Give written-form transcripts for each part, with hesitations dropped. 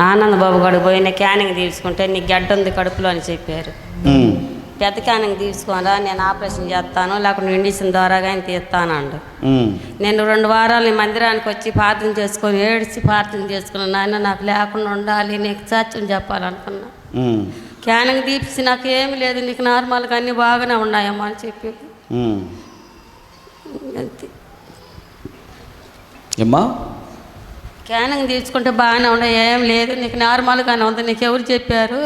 ఆనందబాబు గడికి పోయిన క్యానింగ్ తీసుకుంటే నీకు గడ్డ ఉంది కడుపులో అని చెప్పారు. పెద్ద క్యానింగ్ తీసుకోరా, నేను ఆపరేషన్ చేస్తాను, లేకుంటే ఇండిషన్ ద్వారా కానీ తీస్తానండు. నేను 2 వారాలు మందిరానికి వచ్చి ప్రార్థన చేసుకొని ఏడ్చి ప్రార్థన చేసుకున్నాను. నాయన నాకు లేకుండా ఉండాలి, నీకు సత్యం చెప్పాలనుకున్నా. క్యానింగ్ తీపిసి నాకు ఏమి లేదు, నీకు నార్మల్గా అన్నీ బాగానే ఉన్నాయమ్మా అని చెప్పి అంతే. క్యానింగ్ తీసుకుంటే బాగానే ఉన్నాయి, ఏం లేదు, నీకు నార్మల్గానే ఉంది, నీకు ఎవరు చెప్పారు?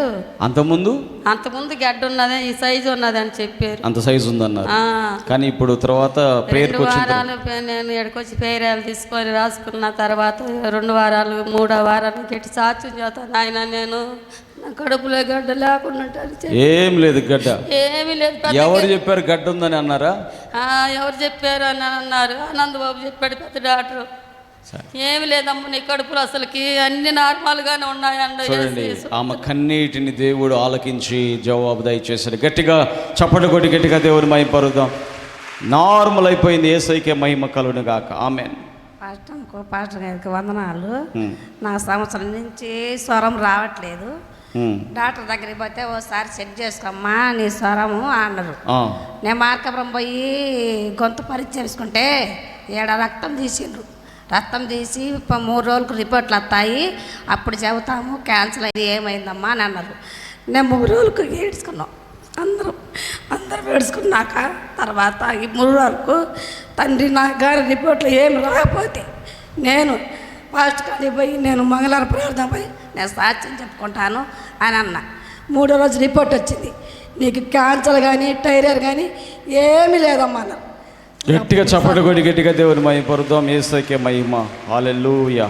అంతకుముందు గడ్డ ఉన్నది, ఈ సైజు ఉన్నది అని చెప్పారు. అంత సైజు ఉందన్నారు. కానీ ఇప్పుడు తర్వాత 2 వారాలు నేను ఎక్కడికొచ్చి పేరాలు తీసుకొని రాసుకున్న తర్వాత 2 వారాలు 3వ వారాలు గట్టి సాక్ష్యం చేస్తాను. ఆయన నేను నా కడుపులో గడ్డ లేకుండా ఏం లేదు, గడ్డ ఏమీ లేదు. ఎవరు చెప్పారు గడ్డ ఉందని అన్నారా? ఎవరు చెప్పారు అని అన్నారు. ఆనందబాబు చెప్పాడు, పెద్ద డాక్టర్. ఏమి లేదమ్మా నీ కడుపులో అసలుకి అన్ని నార్మల్గానే ఉన్నాయండి. చూడండి, ఆమె కన్నీటిని దేవుడు ఆలకించి జవాబు దయచేశాడు. గట్టిగా చప్పట్లు కొట్టి గట్టిగా దేవుని మహిమ పరుద్దాం. నార్మల్ అయిపోయింది. యేసయ్యకే మహిమ కలుగును గాక. ఆమేన్. పాస్టర్ గారికి వందనాలు. నా సంవత్సరం నుంచి స్వరం రావట్లేదు. డాక్టర్ దగ్గరికి పోతే ఓసారి చెక్ చేసుకోమ్మా నీ స్వరము అన్నారు. నేను మార్కాపురం పోయి గొంతు పరీక్ష చేసుకుంటే 7 రక్తం తీసిండ్రు. రక్తం తీసి 3 రోజులకు రిపోర్ట్లు వస్తాయి, అప్పుడు చెబుతాము క్యాన్సర్ అయ్యి ఏమైందమ్మా అని అన్నారు. నేను 3 రోజులకు ఏడ్చుకున్నాం. అందరూ ఏడ్చుకున్నాక తర్వాత ఈ 3 రోజులకు తండ్రి నా గారి రిపోర్ట్లు ఏమి రాకపోతే నేను ఫాస్ట్ కానీ పోయి నేను మంగళవారం ప్రార్థన పోయి నేను సాక్ష్యం చెప్పుకుంటాను అని అన్న. 3వ రోజు రిపోర్ట్ వచ్చింది, నీకు క్యాన్సర్ కానీ టైరాయిడ్ కానీ ఏమీ లేదమ్మా అన్నారు. గట్టిగా చప్పట్లు కొట్టి గట్టిగా దేవుని మహిమ పరుద్దాం. యేసయ్యకే మహిమ. హల్లెలూయా.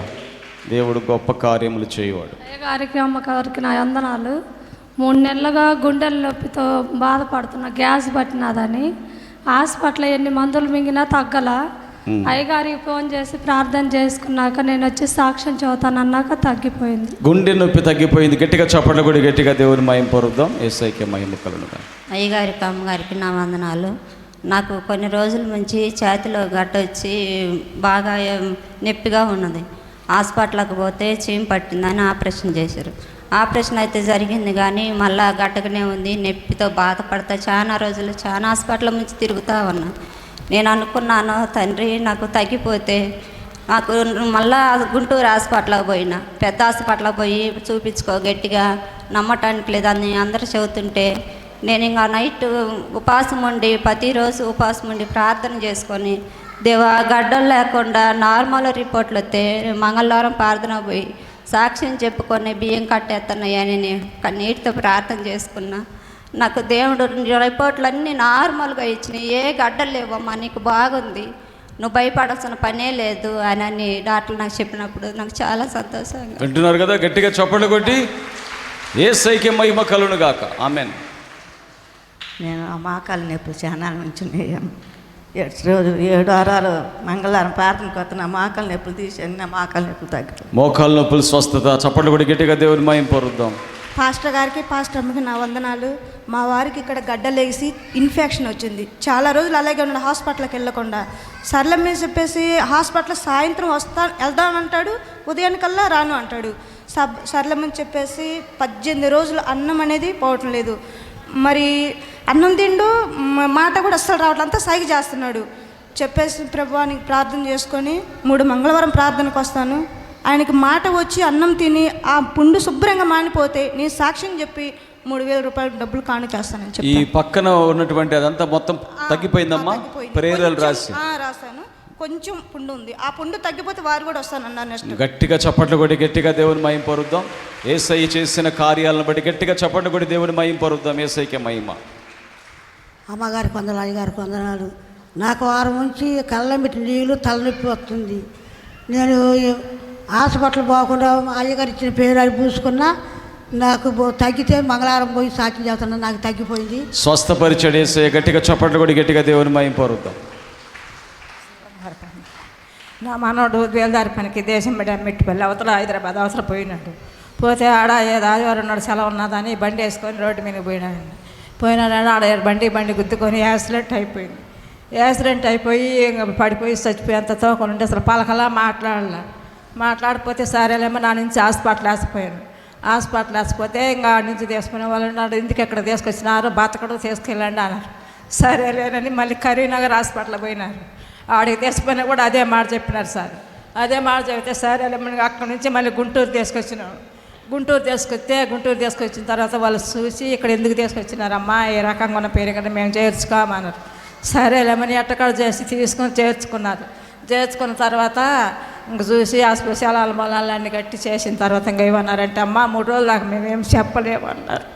దేవుడు గొప్ప కార్యములు చేయవాడు. గారికి అమ్మగారికి నా వందనాలు. 3 నెలలుగా గుండెల నొప్పితో బాధపడుతున్న, గ్యాస్ పట్టినదని హాస్పిటల్ ఎన్ని మందులు మింగినా తగ్గల. అయ్యగారికి ఫోన్ చేసి ప్రార్థన చేసుకున్నాక నేను వచ్చి సాక్ష్యం చదువుతానన్నాక తగ్గిపోయింది. గుండె నొప్పి తగ్గిపోయింది. గట్టిగా చప్పట్లు కొట్టి గట్టిగా దేవుని మహిమ పరుద్దాం. యేసయ్యకే మహిమ కలుగును గాక. అయ్యగారికి అమ్మగారికి నా వందనాలు. నాకు కొన్ని రోజుల నుంచి ఛాతిలో గడ్డ వచ్చి బాగా నొప్పిగా ఉన్నది. హాస్పిటల్కి పోతే చీమ పట్టిందని ఆపరేషన్ చేశారు. ఆపరేషన్ అయితే జరిగింది కానీ మళ్ళా గడ్డగానే ఉంది. నొప్పితో బాధపడతా చాలా రోజులు చాలా హాస్పిటల్ నుంచి తిరుగుతూ ఉన్నా. నేను అనుకున్నాను, తండ్రి నాకు తగ్గిపోతే నాకు మళ్ళా గుంటూరు హాస్పిటల్కి పోయినా, పెద్ద హాస్పిటల్కి పోయి చూపించుకో, గట్టిగా నమ్మటానికి లేదని అందరూ చెబుతుంటే నేను ఇంకా నైట్ ఉపవాసం ఉండి ప్రతిరోజు ఉపవాసం ఉండి ప్రార్థన చేసుకొని దేవా గడ్డలు లేకుండా నార్మల్ రిపోర్ట్లు వస్తే మంగళవారం ప్రార్థన పోయి సాక్ష్యం చెప్పుకొని బియ్యం కట్టేస్తున్నాయని నేను కన్నీటితో ప్రార్థన చేసుకున్నా. నాకు దేవుడు రిపోర్ట్లు అన్నీ నార్మల్గా ఇచ్చినాయి, ఏ గడ్డలు లేవమ్మా, నీకు బాగుంది, నువ్వు భయపడాల్సిన పనే లేదు అని డాక్టర్లు నాకు చెప్పినప్పుడు నాకు చాలా సంతోషంగా. వింటున్నారు కదా, గట్టిగా చప్పట్లు కొట్టి యేసయ్యకే మహిమ కలుగును గాక. ఆమేన్. నేను ఆ మోకాలు నొప్పులు చాలా నుంచి 7 వారాలు మంగళవారం ప్రార్థనకు వస్తున్నా, మోకాలు నొప్పులు తీసాను, నా మోకాలు నొప్పులు తగ్గిపోయి మోకాలు నొప్పులు స్వస్థత. చప్పట్లు కొట్టి గట్టిగా దేవుని మహిమ పరుద్దాం. పాస్టర్ గారికి పాస్టర్ అమ్మకి నా వందనాలు. మా వారికి ఇక్కడ గడ్డలేసి ఇన్ఫెక్షన్ వచ్చింది, చాలా రోజులు అలాగే ఉన్నాడు, హాస్పిటల్కి వెళ్ళకుండా. సర్లే చెప్పేసి హాస్పిటల్ సాయంత్రం వెళ్దామంటాడు, ఉదయానికల్లా రాను అంటాడు. సర్లమని చెప్పేసి 18 రోజులు అన్నం అనేది పోవటం లేదు. మరి అన్నం తిండు, మాట కూడా అస్సలు రావట్లేదు, అంతా సైగ చేస్తున్నాడు. చెప్పేసి ప్రభువానికి ప్రార్థన చేసుకొని 3 మంగళవారం ప్రార్థనకు వస్తాను, ఆయనకి మాట వచ్చి అన్నం తిని ఆ పుండు శుభ్రంగా మానిపోతే నేను సాక్ష్యం చెప్పి 3,000 రూపాయలు డబ్బులు కానుకేస్తానని చెప్పి. ఈ పక్కన ఉన్నటువంటి అదంతా మొత్తం తగ్గిపోయిందమ్మా? ప్రేరలు రాశాను, కొంచెం పుండు ఉంది, ఆ పుండు తగ్గిపోతే వారు కూడా వస్తానన్నారు నెక్స్ట్. గట్టిగా చప్పట్లు కొట్టి గట్టిగా దేవుని మహిమ పరుద్దాం. యేసయ్య చేసిన కార్యాలను బట్టి గట్టిగా చప్పట్లు కొట్టి దేవుని మహిమ పరుద్దాం. యేసయ్యకే మహిమ. అమ్మగారికి వందనాలు, అయ్యగారికి వందనాలు. నాకు వారం నుంచి కళ్ళమిటి నీళ్ళు, తలనొప్పి వస్తుంది. నేను హాస్పిటల్ పోకుండా అయ్యగారు ఇచ్చిన పేరు పూసుకున్నా, నాకు తగ్గితే మంగళవారం పోయి సాక్ష్యం చేస్తున్నా, నాకు తగ్గిపోయింది. స్వస్థపరిచాడు యేసయ్య. గట్టిగా చప్పట్లు కొట్టి గట్టిగా దేవుని మహిమ పరుద్దాం. నా మనోడు వేలదారి పనికి దేశం బిడ్డ మెట్టిపల్లి అవతల హైదరాబాద్ అవసరం పోయినాడు. పోతే ఆడ ఏదో ఆదివారం నాడు సెలవు ఉన్నదని బండి వేసుకొని రోడ్డు మీద పోయినాడు. ఆడ బండి గుద్దుకొని యాక్సిడెంట్ అయిపోయింది. యాక్సిడెంట్ అయిపోయి ఇంకా పడిపోయి చచ్చిపోయేంత తోకలుంటే అసలు పలకలా మాట్లాడలే. మాట్లాడిపోతే సరేలేమో నా నుంచి హాస్పిటల్ వేసిపోయాను. హాస్పిటల్ వేసిపోతే ఇంకా ఆడ నుంచి తీసుకునే వాళ్ళు నాడు ఇంటికి ఎక్కడ తీసుకొచ్చినారు, బతకడు తీసుకెళ్ళండి అన్నారు. సరేలేనని మళ్ళీ కరీంనగర్ హాస్పిటల్ పోయినారు. ఆడికి తీసుకుపోయినా కూడా అదే మాట చెప్పినారు సార్. అదే మాట చెబితే సరేలేమని అక్కడి నుంచి మళ్ళీ గుంటూరు తీసుకొచ్చినాడు. గుంటూరు తీసుకొచ్చిన తర్వాత వాళ్ళు చూసి ఇక్కడ ఎందుకు తీసుకొచ్చినారమ్మా, ఏ రకంగా ఉన్న పేరు కదా మేము చేర్చుకోమన్నారు. సరేలేమని ఎట్టకాడ చేసి తీసుకొని చేర్చుకున్నారు. చేర్చుకున్న తర్వాత ఇంక చూసి ఆ స్పెషల్ మొలాలన్నీ కట్టి చేసిన తర్వాత ఇంకా ఏమన్నారంటే, అమ్మ 3 రోజుల దాకా మేమేం చెప్పలేమన్నారు.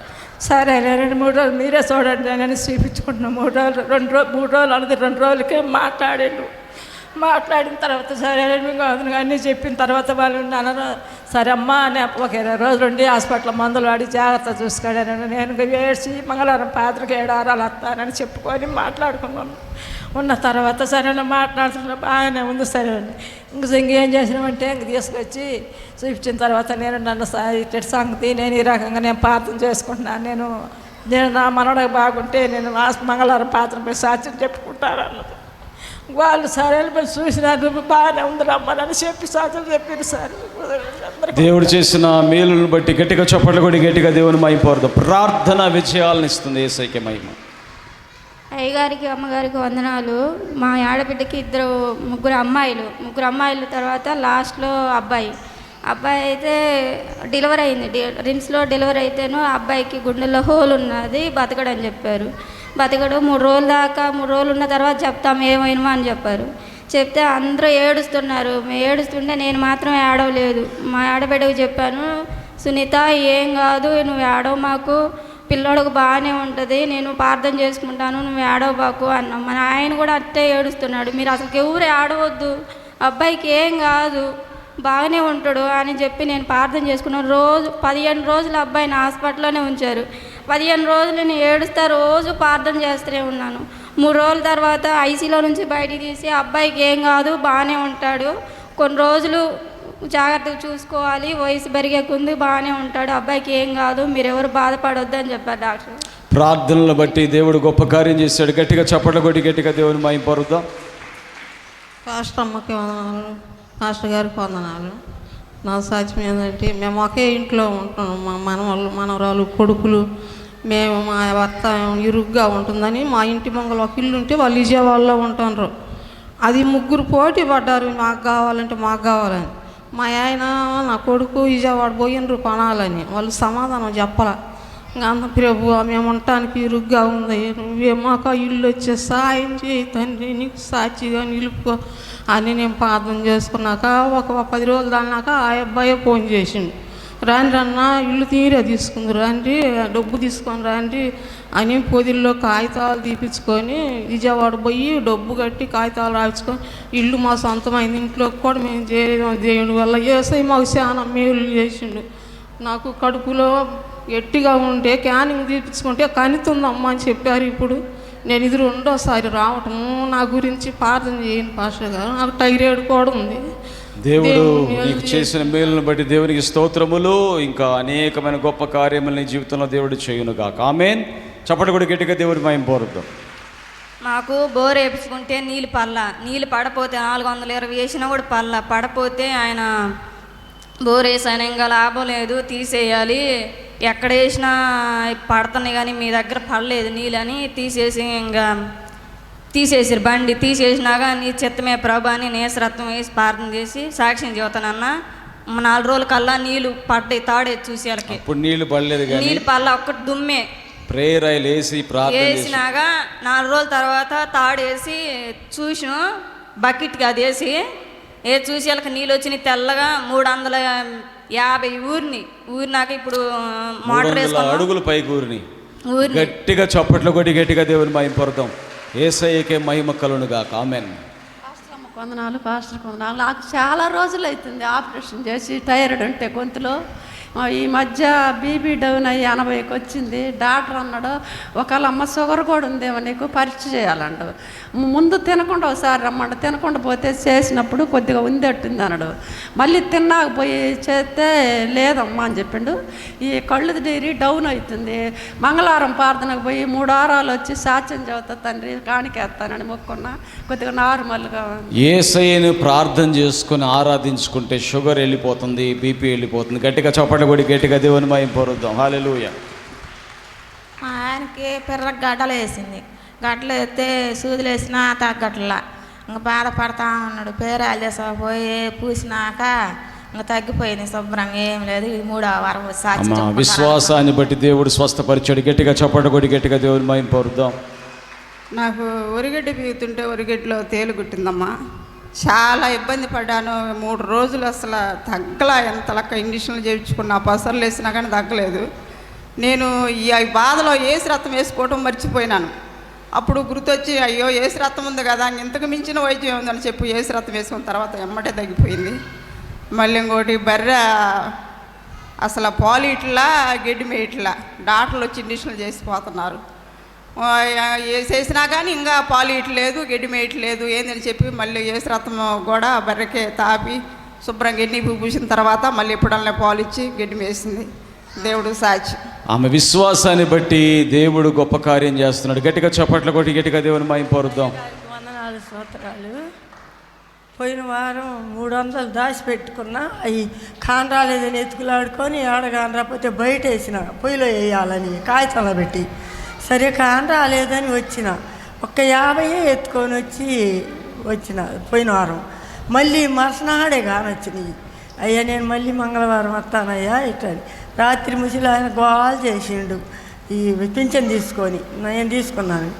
సరే 2-3 రోజులు మీరే చూడండి అని చూపించుకుంటున్నాం. 3 రోజులు అన్నది 2 రోజులకే మాట్లాడిన తర్వాత సరే అన్నీ చెప్పిన తర్వాత వాళ్ళు అన్నారు, సరే అమ్మ అని ఒక 20 రోజులు ఉండి హాస్పిటల్ మందులు వాడి జాగ్రత్త చూసుకోడాను. నేను ఏడ్చి మంగళవారం పాత్రకి 7 వారాలు వస్తానని చెప్పుకొని మాట్లాడుకున్నాను. ఉన్న తర్వాత సరే మాట్లాడుతున్నా బాగానే ఉంది. సరే ఇంకేం చేసినామంటే ఇంక తీసుకొచ్చి చూపించిన తర్వాత నన్ను ఇటు సంగతి నేను ఈ రకంగా నేను ప్రార్థన చేసుకుంటున్నాను, నేను నా మనవడికి బాగుంటే నేను మంగళవారం పాత్రపై సాక్ష్యం చెప్పుకుంటాను అన్నది. వాళ్ళు సరే చూసినారు, బాగానే ఉంది రమ్మని చెప్పి సాక్ష్యం చెప్పారు సార్. దేవుడు చేసిన మేలును బట్టి గట్టిగా చప్పట్లు కొట్టి గట్టిగా దేవుని మహిమ. ప్రార్థన విజయాలను ఇస్తుంది యేసయ్యకే మహిమ. అయ్యగారికి అమ్మగారికి వందనాలు. మా ఆడబిడ్డకి ముగ్గురు అమ్మాయిలు తర్వాత లాస్ట్లో అబ్బాయి అయితే డెలివరీ అయింది. రిమ్స్లో డెలివరీ అయితేనూ అబ్బాయికి గుండెల్లో హోల్ ఉన్నది, బతకడని చెప్పారు. బతకడు 3 రోజులు ఉన్న తర్వాత చెప్తాం ఏమైనా అని చెప్పారు. చెప్తే అందరూ ఏడుస్తున్నారు. ఏడుస్తుంటే నేను మాత్రం ఏడవలేదు. మా ఆడబిడ్డకు చెప్పాను, సునీత ఏం కాదు నువ్వు ఏడవ, మాకు పిల్లోడికి బాగానే ఉంటుంది, నేను ప్రార్థన చేసుకుంటాను, నువ్వు ఏడవబాకు అన్నాం. మన ఆయన కూడా అట్టే ఏడుస్తున్నాడు, మీరు అసలు ఎవరు ఏడవద్దు, అబ్బాయికి ఏం కాదు బాగానే ఉంటాడు అని చెప్పి నేను ప్రార్థన చేసుకున్నాను. 15 రోజులు అబ్బాయిని హాస్పిటల్లోనే ఉంచారు. 15 రోజులు నేను ఏడుస్తా రోజు ప్రార్థన చేస్తూనే ఉన్నాను. 3 రోజుల తర్వాత ఐసీలో నుంచి బయటికి తీసి అబ్బాయికి ఏం కాదు బాగానే ఉంటాడు, కొన్ని రోజులు జాగ్రత్తగా చూసుకోవాలి, వయసు పెరిగేకుంది బాగానే ఉంటాడు, అబ్బాయికి ఏం కాదు, మీరెవరు బాధపడొద్దు అని చెప్పారు డాక్టర్. ప్రార్థనలు బట్టి దేవుడు గొప్ప కార్యం చేశాడు. గట్టిగా చప్పట్లు కొట్టి గట్టిగా దేవుని మహిమ పరుద్దాం. పాస్టర్ అమ్మకి వందనాలు, పాస్టర్ గారికి వందనాలు. నా సాధ్యం ఏంటంటే మేము ఒకే ఇంట్లో ఉంటున్నాం. మా మనవాళ్ళు మనవరాలు కొడుకులు మేము, మా భర్త ఇరుగ్గా ఉంటుందని మా ఇంటి ముంగల ఒక ఇల్లు ఉంటే వాళ్ళు విజయవాడలో ఉంటున్నారు. అది 3 పోటీ పడ్డారు, మాకు కావాలని. మా ఆయన నా కొడుకు విజయవాడ పోయినరు కొనాలని, వాళ్ళు సమాధానం చెప్పాల. ఇంకా అంత ప్రభు మేము ఉండటానికి ఇరుగ్గా ఉంది, నువ్వే మాకు ఇల్లు వచ్చే సాయం చేయి తండ్రి, నీకు సాక్షిగా నిలుపుకో అని నేను ప్రార్థన చేసుకున్నాక ఒక 10 రోజులు దాన్నాక ఆ అబ్బాయి ఫోన్ చేసిండు, రాండి అన్న ఇల్లు తీరే తీసుకుంది, రండి డబ్బు తీసుకొని రండి అని పొదిల్లో కాగితాలు తీపించుకొని విజయవాడ పోయి డబ్బు కట్టి కాగితాలు రాయించుకొని ఇల్లు మా సొంతమైంది. ఇంట్లో కూడా మేము చేయడం దేవుని వల్ల యేసయ్య మాకు చాలా మేలు చేసిండు. నాకు కడుపులో గట్టిగా ఉంటే క్యానింగ్ తీపించుకుంటే కనితుందమ్మా అని చెప్పారు. ఇప్పుడు నేను ఇది 2వ రావటము. నా గురించి ప్రార్థన చేయను పాస్టర్ గారు, నాకు థైరాయిడ్ కూడా ఉంది. దేవుడు నీకు చేసిన మేలును బట్టి దేవునికి స్తోత్రములు. ఇంకా అనేకమైన గొప్ప కార్యములు నీ జీవితంలో దేవుడు చేయునుగాక. ఆమేన్. చప్పటి కూడా గట్టిగా దేవుడి మహిమ పొందుదాం. మాకు బోర్ వేపించుకుంటే నీళ్ళు పడపోతే 420 వేసినా కూడా పడపోతే ఆయన బోర్ వేసాను, ఇంకా లాభం లేదు తీసేయాలి, ఎక్కడ వేసినా పడుతున్నాయి కానీ మీ దగ్గర పడలేదు నీళ్ళు అని తీసేసారు. బండి తీసేసినాక నీ చిత్తమే ప్రభు అని నేసరత్వం వేసి ప్రార్థన చేసి సాక్ష్యం చెబుతానన్నా. 4 రోజుల కల్లా నీళ్ళు పడ్డాయి, తాడేది చూసి వాళ్ళకి. ఇప్పుడు నీళ్ళు పడలేదు, నీళ్ళు పడలే, ఒక్కటి దుమ్మే. ప్రేయర్ ఆయిల్ వేసి ప్రార్థన వేసినాక 4 రోజుల తర్వాత తాడేసి చూసిన బకెట్కి అది వేసి చూసి వాళ్ళకి నీళ్ళు వచ్చినాయి తెల్లగా. 350 ఊరినాక ఇప్పుడు మోటార్ వేసుకుని అడుగులు పైకి ఊరిని గట్టిగా చప్పట్లు కొట్టి గట్టిగా దేవుని మహిమ పరుద్దాం. యేసయ్యకే మహిమ కలుగునుగాక. ఆమేన్. పాస్టర్ వందనాలు. నాకు చాలా రోజులు అవుతుంది ఆపరేషన్ చేసి థైరాయిడ్ ఉంటే గొంతులో ఈ మధ్య బీపీ డౌన్ అయ్యి 80కి వచ్చింది. డాక్టర్ అన్నాడు, ఒకవేళ అమ్మ షుగర్ కూడా ఉందేమో నీకు పరీక్ష చేయాలంట. ముందు తినకుండా ఒకసారి రమ్మంట, తినకుండా పోతే చేసినప్పుడు కొద్దిగా ఉందేట్టుంది అన్నాడు. మళ్ళీ తిన్నాక పోయి చేస్తే లేదమ్మా అని చెప్పిండు. ఈ కళ్ళు డైరీ డౌన్ అవుతుంది. మంగళవారం ప్రార్థనకు పోయి 3 వారాలు వచ్చి సాక్ష్యం చెబుతా తండ్రి కాணிకేస్తానని మొక్కున్నా. కొద్దిగా నార్మల్గా యేసయ్యను ప్రార్థన చేసుకుని ఆరాధించుకుంటే షుగర్ వెళ్ళిపోతుంది, బీపీ వెళ్ళిపోతుంది. గట్టిగా చప్పట్లు కొడి గట్టిగా దేవుని మహిమ పొరుద్దాం. హల్లెలూయా. మా ఆయనకి పిర్ర గడ్డలు వేసింది. గడ్డలు వేస్తే సూదులు వేసినా తగ్గట్లా. ఇంకా బాధపడతా ఉన్నాడు. పేరాలు చేసపోయి పూసినాక ఇంకా తగ్గిపోయింది శుభ్రంగా, ఏం లేదు. ఈ 3వ వారం సాక్షి విశ్వాసాన్ని బట్టి దేవుడు స్వస్థపరిచాడు. గట్టిగా చప్పట్లు కొడి గట్టిగా దేవుని మహిమ పొరుద్దాం. నాకు ఒరిగడ్డి పీగుతుంటే ఒరిగడ్డిలో తేలు గుట్టిందమ్మా. చాలా ఇబ్బంది పడ్డాను. 3 రోజులు అసలు తగ్గలా. ఎంత లెక్క ఇంజక్షన్లు చేయించుకున్నా, పసర్లు వేసినా కానీ తగ్గలేదు. నేను ఈ బాధలో ఏసు రక్తం వేసుకోవటం మర్చిపోయినాను. అప్పుడు గుర్తొచ్చి అయ్యో ఏసు రక్తం ఉంది కదా, ఇంతకు మించిన వైద్యం ఏముందని చెప్పి ఏసు రక్తం వేసుకున్న తర్వాత ఎమ్మటే తగ్గిపోయింది. మళ్ళీ ఇంకోటి బర్రె అసలు పాలిట్లా గడ్డి మేట్లా డాక్టర్లు వచ్చి ఇంజక్షన్లు చేసిపోతున్నారు. చేసినా కానీ ఇంకా పాలు ఇట్లేదు, గడ్డి మేయట్లేదు ఏందని చెప్పి మళ్ళీ ఏసు రక్తం కూడా బర్రెకే తాపి శుభ్రంగా ఎన్ని పూసిన తర్వాత మళ్ళీ ఎప్పుడల్లా పాలు ఇచ్చి గడ్డి మేసింది. దేవుడు సాక్షి. ఆమె విశ్వాసాన్ని బట్టి దేవుడు గొప్ప కార్యం చేస్తున్నాడు. గట్టిగా చప్పట్లు కొట్టి గట్టిగా దేవుని మహిమ పొరుద్దాం. వందనాలు స్తోత్రాలు. పోయిన వారం 300 దాచిపెట్టుకున్నా. అవి కాండ్రాలేదని ఎత్తుకులాడుకొని ఆడగానరాకపోతే బయట వేసిన పొయ్యిలో వేయాలని కాగితంలో పెట్టి. సరే కాని రాలేదని వచ్చిన. 50 ఎత్తుకొని వచ్చిన పోయిన వారం. మళ్ళీ మరుసనాడే కానొచ్చినాయి. అయ్యా నేను మళ్ళీ మంగళవారం వస్తానయ్యా ఇట్లని. రాత్రి ముసిలి ఆయన గోల్ చేసిండు ఈ పింఛన్ తీసుకొని. నేను తీసుకున్నాను.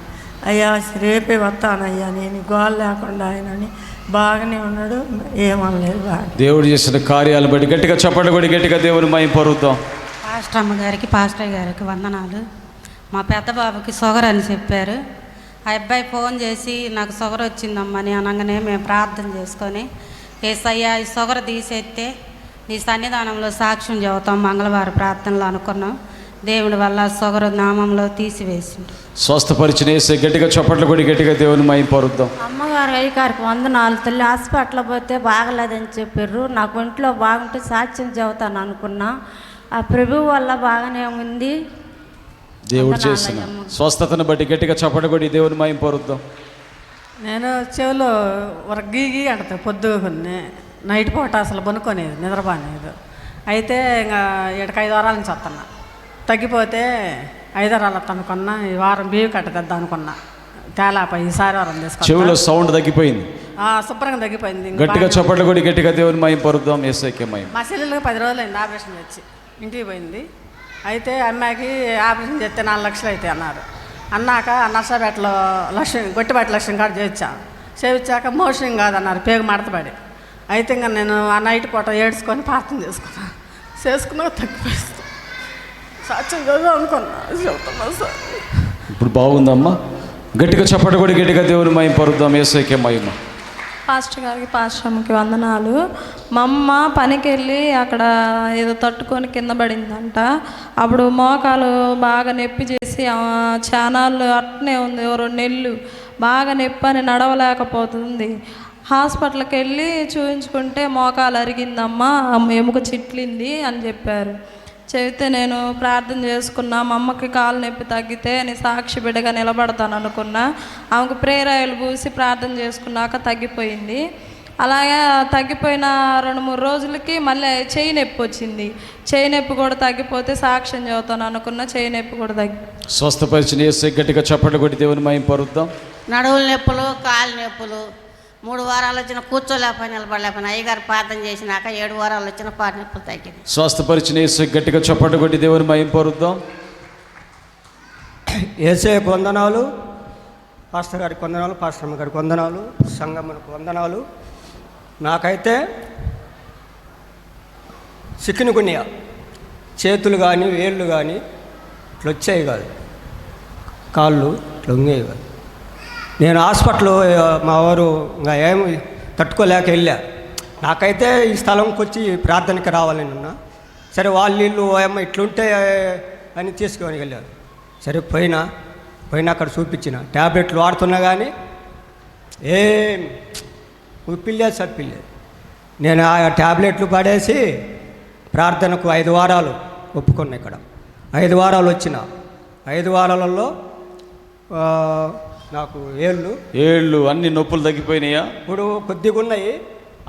అయ్యా రేపే వస్తానయ్యా నేను గోల్ లేకుండా ఆయనని. బాగానే ఉన్నాడు, ఏమనలేదు. బాగా దేవుడు చేసిన కార్యాలు బట్టి గట్టిగా చప్పట్లు కొట్టి గట్టిగా దేవుని మహిమ పొరుద్దాం. పాస్టర్ అమ్మగారికి పాస్టర్ గారికి వందనాలు. మా పెద్ద బాబుకి షుగర్ అని చెప్పారు. ఆ అబ్బాయి ఫోన్ చేసి నాకు షుగర్ వచ్చిందమ్మని అనగానే మేము ప్రార్థన చేసుకొని ఏసయ్యా ఈ షుగర్ తీసేస్తే నీ సన్నిధానంలో సాక్ష్యం చెబుతాం మంగళవారం ప్రార్థనలో అనుకున్నాం. దేవుడి వల్ల షుగర్ నామంలో తీసివేసింది. స్వస్థపరిచిన యేసే గట్టిగా చప్పట్లు కొడి గట్టిగా దేవుని మహిమ పొరుద్దాం. అమ్మగారు అయ్యగారికి వందనాలు. తల్లి హాస్పిటల్ పోతే బాగలేదని చెప్పారు. నాకు ఒంట్లో బాగుంటే సాక్ష్యం చెబుతాను అనుకున్నా. ఆ ప్రభు వల్ల బాగానే ఉంది. దేవుడు చేసిన స్వస్థతను బట్టి గట్టిగా చప్పట్లు కొడి దేవుని మహిమ పొరుద్దాం. నేను చెవిలో ఒక గీగి అంటది పొద్దున్నే నైట్ పూట అసలు పనుకోనేది, నిద్రపోనేది. అయితే ఇంకా 5 వారాల నుంచి వస్తున్నా. తగ్గిపోతే 5 వారాలు అనుకున్నా. ఈ వారం బియ్యం కట్టద్దాం అనుకున్నా. తేలాపై ఈసారి వారం తీసుకున్నా. చెవిలో సౌండ్ తగ్గిపోయింది, శుభ్రంగా తగ్గిపోయింది. గట్టిగా చప్పట్లు కొడి గట్టిగా దేవుని మహిమ పొరుద్దాం. యేసయ్యకే మహిమ. మా చెల్లెలకు 10 రోజులు అయింది ఆపరేషన్ వచ్చి, ఇంటికి పోయింది. అయితే అమ్మాయికి ఆపరేషన్ చేస్తే 4 లక్షలు అయితే అన్నారు. అన్నాక నర్సాపేటలో గొట్టిబాటి లక్ష్యం కాడ చేయించాక మోషన్ కాదన్నారు, పేగు మడతపడి. అయితే ఇంకా నేను ఆ నైట్ పూట ఏడ్చుకొని ప్రార్థన చేసుకున్నా తగ్గిపోయింది. సాక్ష్యం కదా అనుకున్నా చెబుతున్నా సార్. ఇప్పుడు బాగుందమ్మా. గట్టిగా చప్పట్లు కొడి గట్టిగా దేవుని మహిమ పొరుద్దాం. యేసయ్యకే మహిమ. పాస్టర్ గారికి పాస్టర్ అమ్మకి వందనాలు. మా అమ్మ పనికి వెళ్ళి అక్కడ ఏదో తట్టుకొని కింద పడిందంట. అప్పుడు మోకాలు బాగా నొప్పి చేసి చానాళ్ళు అట్నే ఉంది. 2 నెలలు బాగా నొప్పి అని నడవలేకపోతుంది. హాస్పిటల్కి వెళ్ళి చూపించుకుంటే మోకాలు అరిగిందమ్మా, ఎముక చిట్లింది అని చెప్పారు. చెబితే నేను ప్రార్థన చేసుకున్నా. మా అమ్మకి కాలు నొప్పి తగ్గితే నేను సాక్షి బిడ్డగా నిలబడతాను అనుకున్నా. ఆమెకు ప్రేరాయలు పూసి ప్రార్థన చేసుకున్నాక తగ్గిపోయింది. అలాగే తగ్గిపోయిన 2-3 రోజులకి మళ్ళీ చెయ్యి నొప్పి వచ్చింది. చెయ్యి నొప్పి కూడా తగ్గిపోతే సాక్ష్యం చెబుతాను అనుకున్నా. చెయ్యి నొప్పి కూడా స్వస్థపరిచిన యేసయ్య గట్టిగా చప్పట్లు కొట్టి దేవుని మహిమ పొరుద్దాం. నడువుల నొప్పులు, కాలు నొప్పులు 3 వారాలు వచ్చిన కూర్చోలేకపోయినా నిలబడలేకపోయినా అయ్యగారు ప్రార్థన చేసినాక 7 వారాలు వచ్చిన పాటు నొప్పులు తగ్గింది. స్వస్థపరిచిన యేసయ్య గట్టిగా చప్పట్లు కొట్టి దేవుని మహిమ పొరుద్దాం. యేసయ్యకు వందనాలు, పాస్టర్ గారికి వందనాలు, పాస్టర్ అమ్మ గారికి వందనాలు, సంగమునకు వందనాలు. నాకైతే చికెన్గున్యా చేతులు కానీ వేళ్ళు కానీ ఇట్లా వచ్చాయి కాదు, కాళ్ళు ఇట్లా వంగేవి కాదు. నేను హాస్పిటల్ మా వారు ఇంకా ఏమి తట్టుకోలేక వెళ్ళా. నాకైతే ఈ స్థలంకి వచ్చి ప్రార్థనకి రావాలని ఉన్నా. సరే వాళ్ళు వీళ్ళు అమ్మ ఇట్లుంటే అని తీసుకొని వెళ్ళారు. సరే పోయినా అక్కడ చూపించిన ట్యాబ్లెట్లు వాడుతున్నా కానీ ఏం ఉప్పిలేదు సప్పిలేదు. నేను ఆ ట్యాబ్లెట్లు పడేసి ప్రార్థనకు 5 వారాలు ఒప్పుకున్నా. ఇక్కడ 5 వారాలు వచ్చిన 5 వారాలలో నాకు ఏళ్ళు అన్ని నొప్పులు తగ్గిపోయినాయా? ఇప్పుడు కొద్దిగా ఉన్నాయి.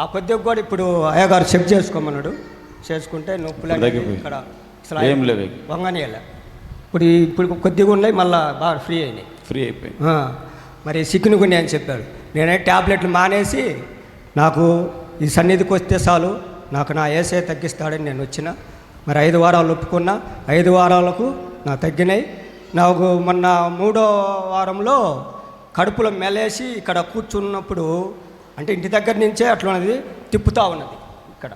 ఆ కొద్దిగా కూడా ఇప్పుడు అయ్యగారు చెక్ చేసుకోమన్నాడు. చేసుకుంటే నొప్పులు ఇక్కడ ఏం లేవు, వంగనీయాల. ఇప్పుడు కొద్దిగా ఉన్నాయి, మళ్ళీ బాగా ఫ్రీ అయిపోయి మరి సిక్కునుకుని అని చెప్పాడు. నేనే ట్యాబ్లెట్లు మానేసి నాకు ఈ సన్నిధికి వస్తే చాలు, నాకు నా ఏసే తగ్గిస్తాడని నేను వచ్చిన. మరి 5 వారాలు ఒప్పుకున్నా. 5 వారాలకు నాకు తగ్గినాయి. నాకు మొన్న 3వ వారంలో కడుపులో మెలేసి ఇక్కడ కూర్చున్నప్పుడు, అంటే ఇంటి దగ్గర నుంచే అట్లా ఉన్నది, తిప్పుతూ ఉన్నది. ఇక్కడ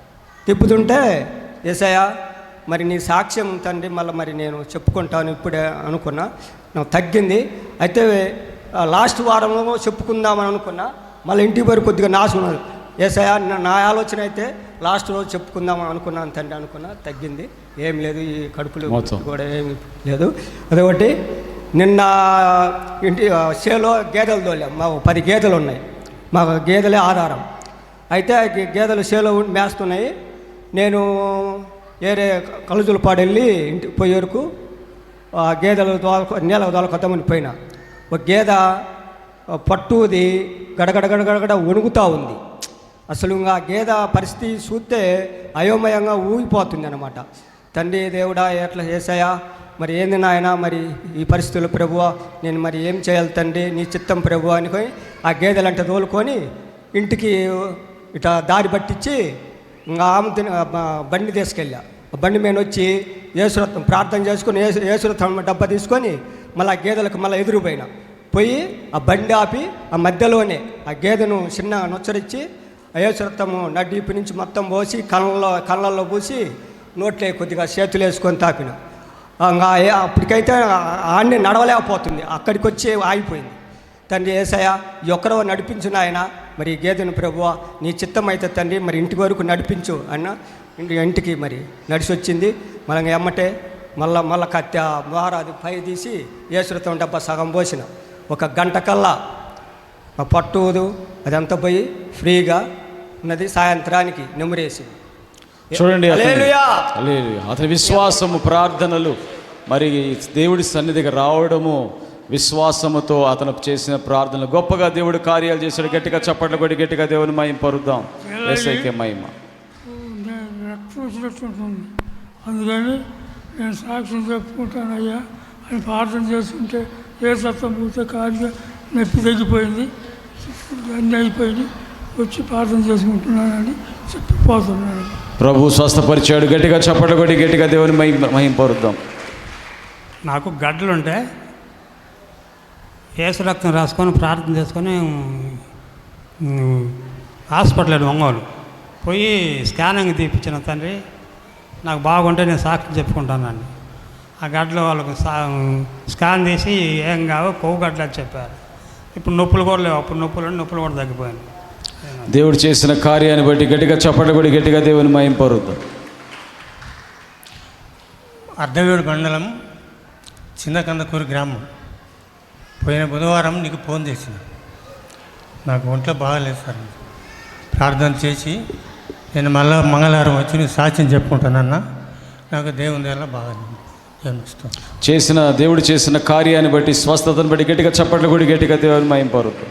తిప్పుతుంటే యేసయ్యా మరి నీ సాక్ష్యం తండ్రి మళ్ళీ మరి నేను చెప్పుకుంటాను ఇప్పుడే అనుకున్నా. నాకు తగ్గింది. అయితే లాస్ట్ వారంలో చెప్పుకుందామని అనుకున్నా. మళ్ళీ ఇంటికి పోయి కొద్దిగా నాశ ఉన్నది. యేసయ్యా నా ఆలోచన అయితే లాస్ట్ రోజు చెప్పుకుందామని అనుకున్నాను తండ్రి అనుకున్నా. తగ్గింది, ఏం లేదు, ఈ కడుపులో కూడా ఏమి లేదు. అదొకటి. నిన్న ఇంటి చేలో గేదెలు తోలాం. మాకు 10 గేదెలు ఉన్నాయి. మాకు గేదెలే ఆధారం. అయితే గేదెలు చేలో మేస్తున్నాయి. నేను వేరే కలుజులపాడు వెళ్ళి ఇంటికి పోయే వరకు ఆ గేదెలు నేల దొలకొద్దామని పోయినా. ఒక గేదె పట్టుది గడగడ వణుకుతూ ఉంది. అసలు ఇంకా గేదె పరిస్థితి చూస్తే అయోమయంగా ఊగిపోతుంది అన్నమాట. తండ్రి దేవుడా ఎట్లా చేసాయా, మరి ఏంది నాయన, మరి ఈ పరిస్థితుల్లో ప్రభువా నేను మరి ఏం చేయాలి తండ్రి, నీ చిత్తం ప్రభువా అనుకొని ఆ గేదెలంటే తోలుకొని ఇంటికి ఇట్లా దారి పట్టించి ఇంకా ఆమె బండి తీసుకెళ్ళా. బండి మీద వచ్చి యేసురత్నం ప్రార్థన చేసుకొని యేసురత్నం డబ్బా తీసుకొని మళ్ళీ ఆ గేదెలకు మళ్ళీ ఎదురుపోయినా. పోయి ఆ బండి ఆపి ఆ మధ్యలోనే ఆ గేదెను చిన్న నొచ్చరిచ్చి యేసురత్నము నడ్డీపు నుంచి మొత్తం పోసి కళ్ళల్లో పూసి నోట్లో కొద్దిగా చేతులు వేసుకొని తాపిన. అప్పటికైతే ఆడిని నడవలేకపోతుంది. అక్కడికి వచ్చి ఆగిపోయింది. తండ్రి యేసయ్యా ఈ ఒక్కరో నడిపించు నాయన, మరి ఈ గేదెను ప్రభువా నీ చిత్తం అయితే తండ్రి మరి ఇంటి వరకు నడిపించు అన్న. ఇంటికి మరి నడిచి వచ్చింది. మళ్ళీ ఎమ్మటే మళ్ళా కత్తి మహారాజు పై తీసి యేసురత్నం డబ్బా సగం పోసిన. 1 గంట కల్లా ఆ పట్టుదు అదంతా పోయి ఫ్రీగా ఉన్నది. సాయంత్రానికి నెమ్మరేసి చూడండి అతని విశ్వాసము, ప్రార్థనలు, మరి దేవుడి సన్నిధికి రావడము, విశ్వాసముతో అతను చేసిన ప్రార్థనలు గొప్పగా దేవుడు కార్యాలు చేశాడు. గట్టిగా చప్పట్లు కొట్టి గట్టిగా దేవుని మహిమ పరుద్దాం. యేసయ్యకే మహిమ. అందుకని నేను సాక్ష్యం చెప్పుకుంటానయ్యా అని ప్రార్థన చేసుకుంటే ఏ సత్వం పూర్తి కార్య నొప్పి తగ్గిపోయింది, అన్నీ అయిపోయింది, వచ్చి ప్రార్థన చేసుకుంటున్నానని చెప్పిపోతున్నాను. ప్రభు స్వస్థపరిచాడు. గట్టిగా చప్పట్లు కొట్టి గట్టిగా దేవుని మహిమ పరుద్దాం. నాకు గడ్డలుంటే యేసు రక్తం రాసుకొని ప్రార్థన చేసుకొని హాస్పిటల్ ఒంగోలు పోయి స్కానింగ్ తీపించిన తండ్రి నాకు బాగుంటే నేను సాక్షి చెప్పుకుంటానండి. ఆ గడ్డలు వాళ్ళకు స్కాన్ తీసి ఏం కావో కొవ్వు గడ్డలు అని చెప్పారు. ఇప్పుడు నొప్పులు కూడా లేవు. అప్పుడు నొప్పులు కూడా తగ్గిపోయాను. దేవుడు చేసిన కార్యాన్ని బట్టి గట్టిగా చప్పట్లు కొట్టి గట్టిగా దేవుని మహిమ పరుద్దాం. అర్ధవేడు మండలం చిన్నకందకూరు గ్రామం. పోయిన బుధవారం నీకు ఫోన్ చేసిన. నాకు ఒంట్లో బాగాలేదు సార్. ప్రార్థన చేసి నేను మళ్ళీ మంగళవారం వచ్చి నీకు సాక్ష్యం చెప్పుకుంటానన్నా. నాకు దేవుని వల్ల బాగా దేవుడు చేసిన కార్యాన్ని బట్టి, స్వస్థతను బట్టి గట్టిగా చప్పట్లు కొట్టి గట్టిగా దేవుని మహిమ పరుద్దాం.